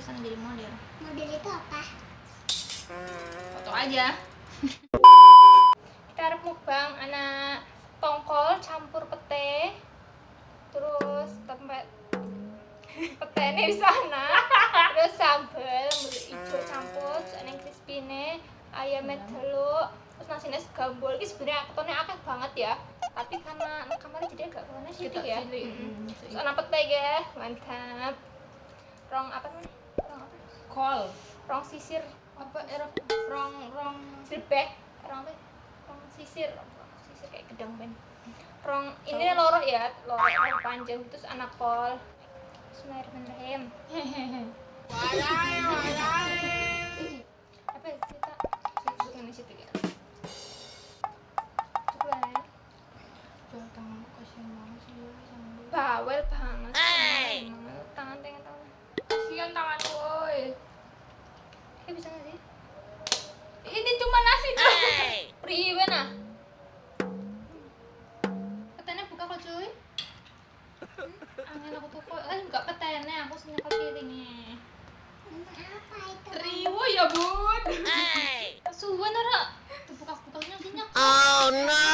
sana jadi model. Model itu apa? Foto aja. Kita harus mukbang anak tongkol campur pete, terus tempat pete ini di sana, terus sambal hijau campur, terus ada crispy-ne, ayamnya telur, terus nasinya segambol. Ini sebenarnya ketonnya akeh banget ya, tapi karena kamar jadi agak ketonnya sedikit ya. Terus anak pete ya, mantap. Rong apa namanya? Kol. Rong sisir apa rong sirbek rong sisir kayak gedang ben rong ini loro ya loro panjang terus anak kol. Bismillahirrahmanirrahim. Apa kita ini situ ya coba Jual tanganku kasihan banget sih sama bawel banget tangan kasihan tanganku woi. Kayak bisa nggak sih? Ini cuma nasi doang. Priwe nah? Petenya buka kok cuy. Angin aku tuh kok, enggak petenya, aku senyakel piringnya. Apa itu? Riwo ya bun. Suwen ora, buka-bukanya sinyak. Oh no.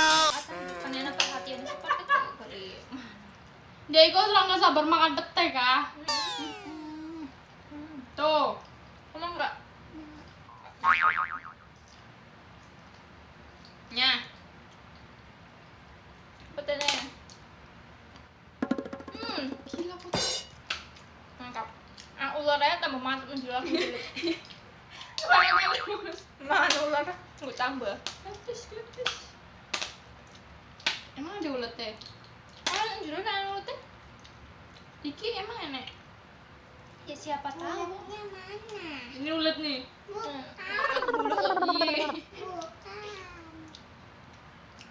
Pengen perhatian seperti itu kali. Dia kok serang gak sabar makan pete kah? Tuh, kamu enggak? Nya. Petenya. Gila putih. Mantap. Ularnya tambah mantap menjual menjulit. Makan ular, gue tambah. Letis. Emang ada uletnya? Menjulit kan ulatnya? Iki emang enek? Ya siapa tahu. Ularnya mana? Ini ulet nih. Bukan. Ih. Bukan.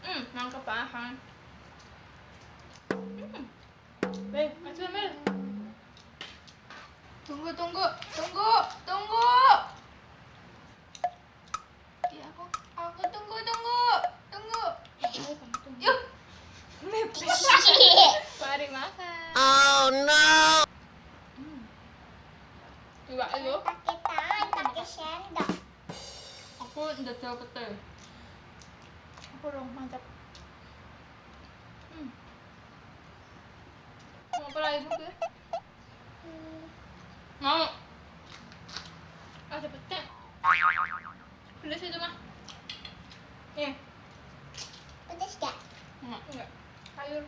Nangkep bahan. Bel, maju Bel. Tunggu. Iya aku tunggu. Yuk. Mari makan. Oh no. Coba lu. Pakai tangan, pakai sendok. Aku udah jauh pete. Aku dong mantap. Mau apa lagi bu? Mau. Ada pecah. Pedas itu mah. Nih, Pedas gak? enggak. Sayur.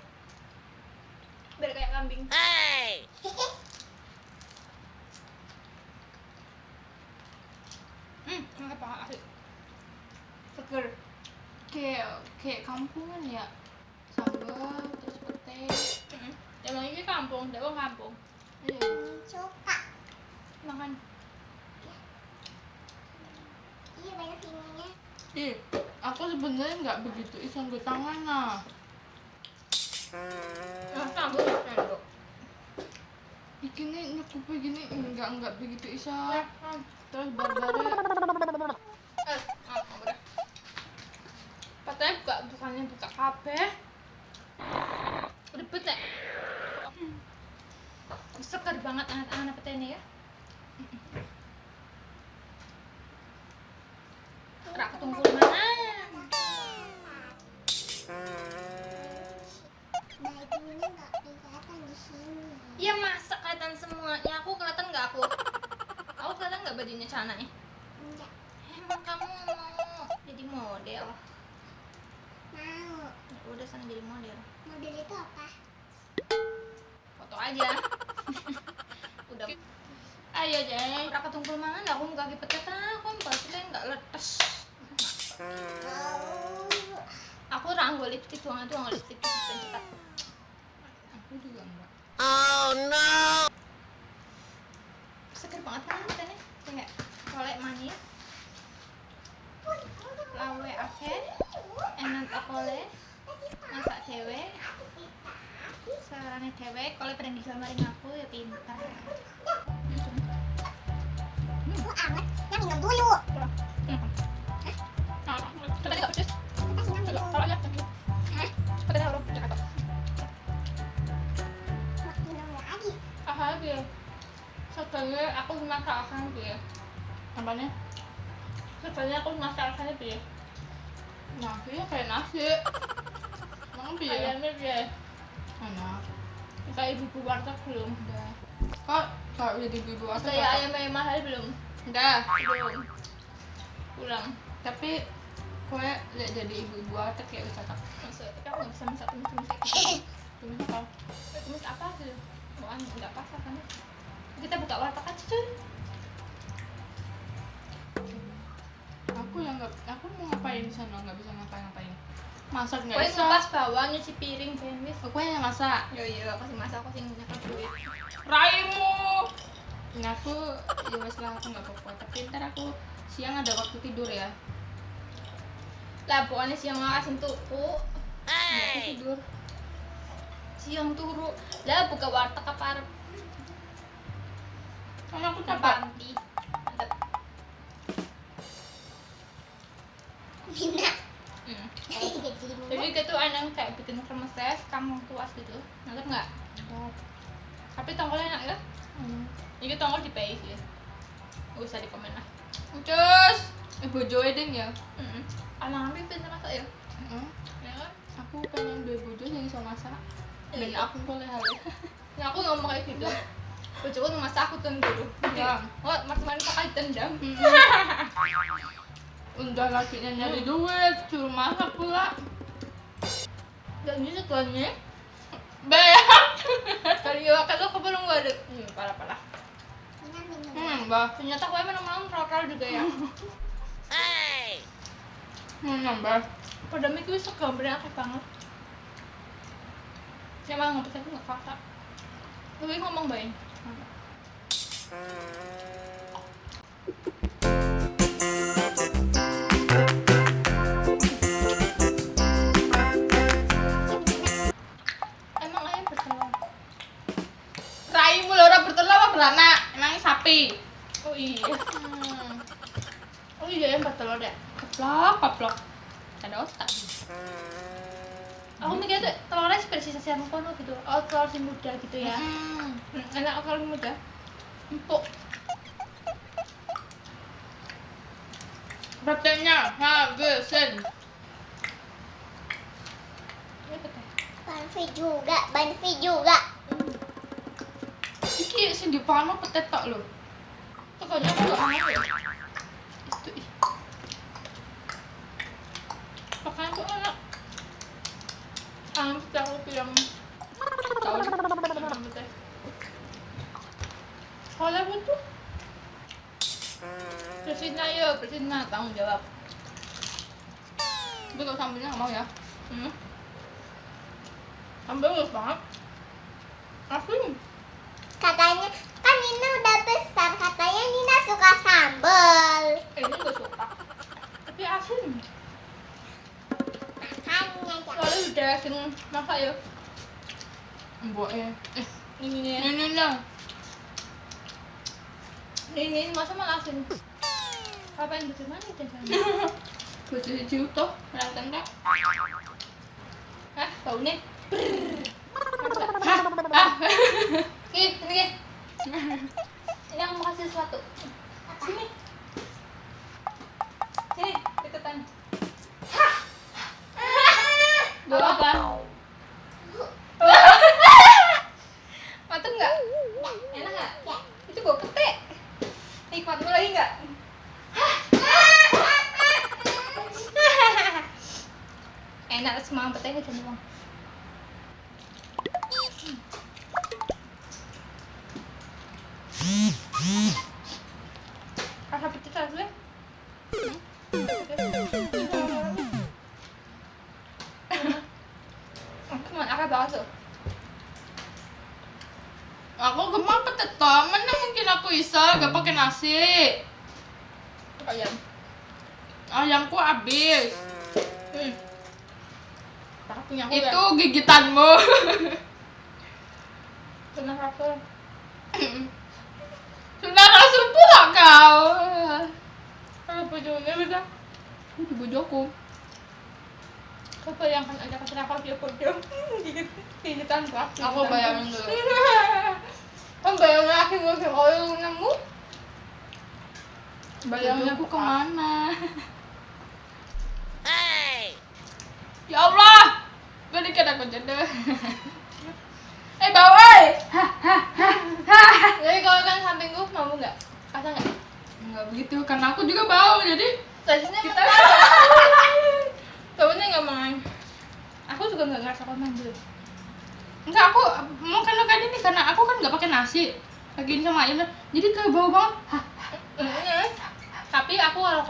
Biar kayak kambing. Hey. Nangkep banget asli. Seger. Kayak kampungan ya. Sambal terus pete. Emang ini kampung, dia kampung. Iya. Suka. Makan. Iya banyak ininya. Ih, aku sebenarnya nggak begitu iseng gue tangan nah. Sambal sendok. Bikinnya nyukupnya gini nggak begitu iseng. Terus barbarnya Katanya bukannya buka kabeh. Ribet ya. Seger banget anak-anak petene ya. Rak ketungkul mana? Bajunya nggak kelihatan di sini. Ya masa kelihatan semua. Ya aku kelihatan nggak aku? Aku kelihatan nggak bajunya celana ya? Enggak Emang kamu mau jadi model? mau. Ya udah sana jadi model. Model itu apa? Foto aja. Udah. ayo Jeng. Rak ketungkul mana? Aku nggak kaki petet aku pasti nggak letes. Aku ranggol lipstick doang lipstick cetak. Aku juga enggak. Oh no. Seger banget kan petene? Ya nggak? Kolek manis. Lawe akeh. Enak akole. Masak dewe. Sarane dewe. Kalau pengen digambarin aku ya pintar. Bu amat. Yang minum dulu. Petene nggak pedes. Kita sinam dulu. Kalau aja. Petene harus pedes apa? Mau minum lagi. Lagi. Sebenarnya aku masakan piye? Apanya? Sebenarnya aku masakannya piye? Nasi ya kayak nasi. Emang piye? Ayamnya piye? Enak. Kayak ibu warteg belum? Udah. Kok kalau jadi ibu warteg? Kayak ayam mahal belum? Udah. Belum. Pulang. Tapi kue lihat jadi ibu warteg kayak bisa tak? Maksudnya aku nggak bisa masak tumis. Tumis apa? Tumis apa sih? Bukan nggak pas kan? Kita buka warteg aja cuy. Aku mau ngapain di sana, nggak bisa ngapain. Masak nggak bisa. Kue ngupas bawang, nyuci piring, benis. Kue yang masak. Yo, aku sih masak, aku sih nyakal duit. Raimu. Nah, aku ya wes lah, aku nggak apa-apa. Tapi ntar aku siang ada waktu tidur ya. Lah pokoknya siang asin tuku. Aku tidur. Siang turu. Lah buka warteg apa arep? Karena aku capek. Mantap. Bina. Jadi gitu enak kayak bikin kremes es, kamu tuas gitu. Ngerti nggak? Tapi tongkolnya enak ya? Ini tongkol di PI sih. Nggak usah di komen lah. Cus, bojo ding ya? Anak ambil pintar masak ya? Ya kan? Aku pengen dua bojo yang bisa masak. Dan aku boleh hal ya. Aku ngomong kayak gitu. Bojoku masak aku tendang. Ya. Oh, mas-mas pakai tendang. Udah lakinya nyari duit, suruh masak pula. Dan ini setelahnya bayar. Kali ya kata aku belum gak ada. Parah. Mbak. Ternyata kue menang-menang troll juga ya. Hey! Mbak. Pada minggu itu gambarnya akeh banget. Saya malah ngepes aku gak fakta. Tapi ngomong baik. Emang ayam bertelur? Raimu lho, ora bertelur apa beranak? Emangnya sapi? Oh iya. Oh iya, yang bertelur ya? Keplok. Ada otak. Aku mikir tuh telurnya seperti sisa-sisa kono gitu. Oh, telur si muda gitu ya. Enak kalau muda. Empuk. Proteinnya habisin. Banfi juga. Iki sing dipano petet tok lho. Pokoknya aku gak mau ya. Itu ih. Pokoknya tuh enak. Aku yang tahu petet. Kalau butuh bersihin tanggung jawab. Tapi kalau sambelnya nggak mau ya. Sambel nggak banget. Asin. Katanya kan Nina udah besar, katanya Nina suka sambal. Ini nggak suka. Tapi asin. Makanya Soalnya udah asin masak ya. Ini masa malah asin. Apa yang bagaimana itu? Baju ciut toh, merang tenda. Hah, bau nih. Ini. Ini aku mau kasih sesuatu. Sini. Sini, deketan. Bawa apa? Mantap nggak? Enak nggak? Itu bau pete. Nikmatmu lagi nggak? Enak semua petenya jadi bang. Rasa pecah rasanya. Aku mau akar banget tuh. Aku gemar petet toh, mana mungkin aku bisa gak pakai nasi. Ayamku habis. Itu gigitanmu. Kena rasul. Kena rasul pula kau. Kalau bojonya bisa. Itu bojoku. Kau bayangkan aja ketika kau dia bojo. Gigitan aku. Aku bayangin dulu. Kan bayangnya akhirnya kalau nemu. Bayangnya aku kemana? Hey! Ya Allah, berikan aku jodoh. Bawah. Jadi kalau kan sampingku mau nggak? Kata nggak? Enggak begitu, karena aku juga bau, jadi Selanjutnya kita baunya nggak main. Aku juga nggak ngerasa konten dulu. Enggak, aku mau kan ini karena aku kan nggak pakai nasi. Lagi ini sama Ayun, jadi kayak bau banget. Tapi aku kalau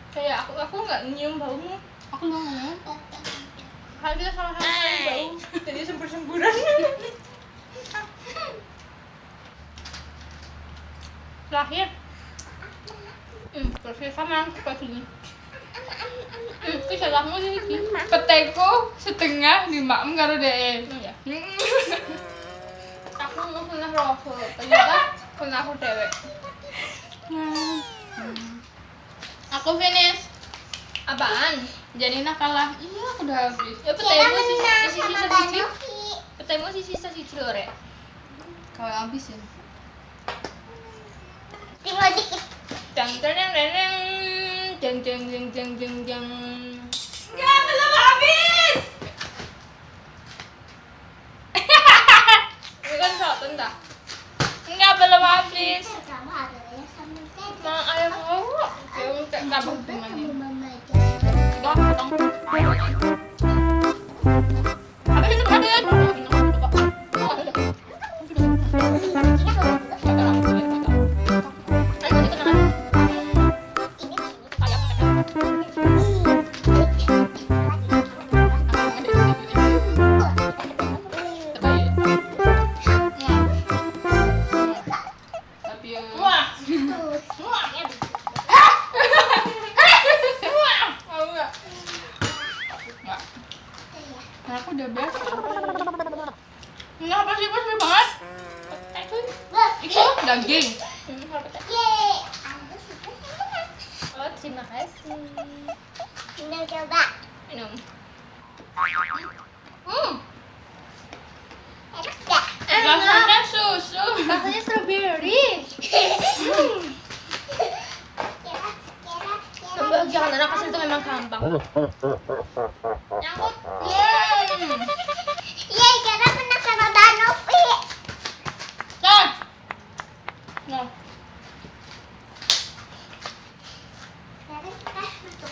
kayak aku nggak nyium baumu. Aku nggak nyium. Kalau kita sama-sama nyium bau, jadi sempur-sempuran. Terakhir, Terus sama seperti ini. itu salahmu sih. Peteku setengah dimakan karo dhek. Ya. Aku mau pernah rasa, ternyata pernah aku dewek. Aku finish. Apaan? Janina kalah. Iya, aku udah habis. Ya Kira petemu sih menang sisa sama siji. Banovi. Petemu sih sisa siji lho, Rek. Kalau habis ya. Tinggal dikit. Jang jang jang jang jang jang jang jang jang. Enggak, belum habis. Ini kan sok tentang. Enggak, belum habis. Kamu ada ya sama saya. Mang ayam mau. Yang tak kabeh Kamu mama aja. Enggak, potong. Habis itu ada. Wah. Tuh. Wah. Mau enggak? Nah, aku udah biasa. Enggak apa sih, pas banget. Itu daging. Yeay. Aku suka sama. Oh, terima kasih. Ini coba. Minum. Enak gak? Rasanya susu. Rasanya strawberry. Membahagiakan anak kecil itu memang gampang. Nyangkut. Yeay, Kira menang sama Banovi. Nah. Nah. Sekarang kita masuk.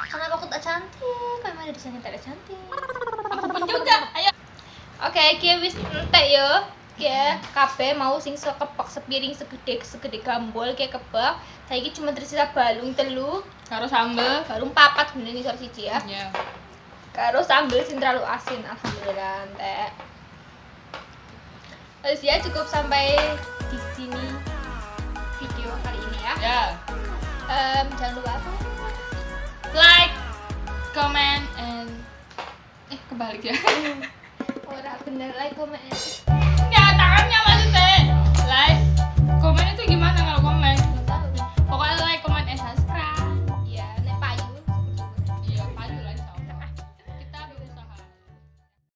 Kenapa aku tak cantik? Kenapa ada desainnya tak cantik? Aku juga. Ayo. Oke, kita wis entek yo. Ya, kabeh mau sing sekepek sepiring segede gambol kayak kebak. Saiki cuma tersisa balung telu, Karo sambel. balung papat sebenarnya sor siji ya. Ya. Karo sambel sing terlalu asin, alhamdulillah entek. Wes ya, cukup sampai di sini video kali ini ya. Ya. Jangan lupa apa? Like, comment, and kebalik ya. Ora bener like, comment, Ya, tangannya maksudnya. Like, komen itu gimana kalau komen?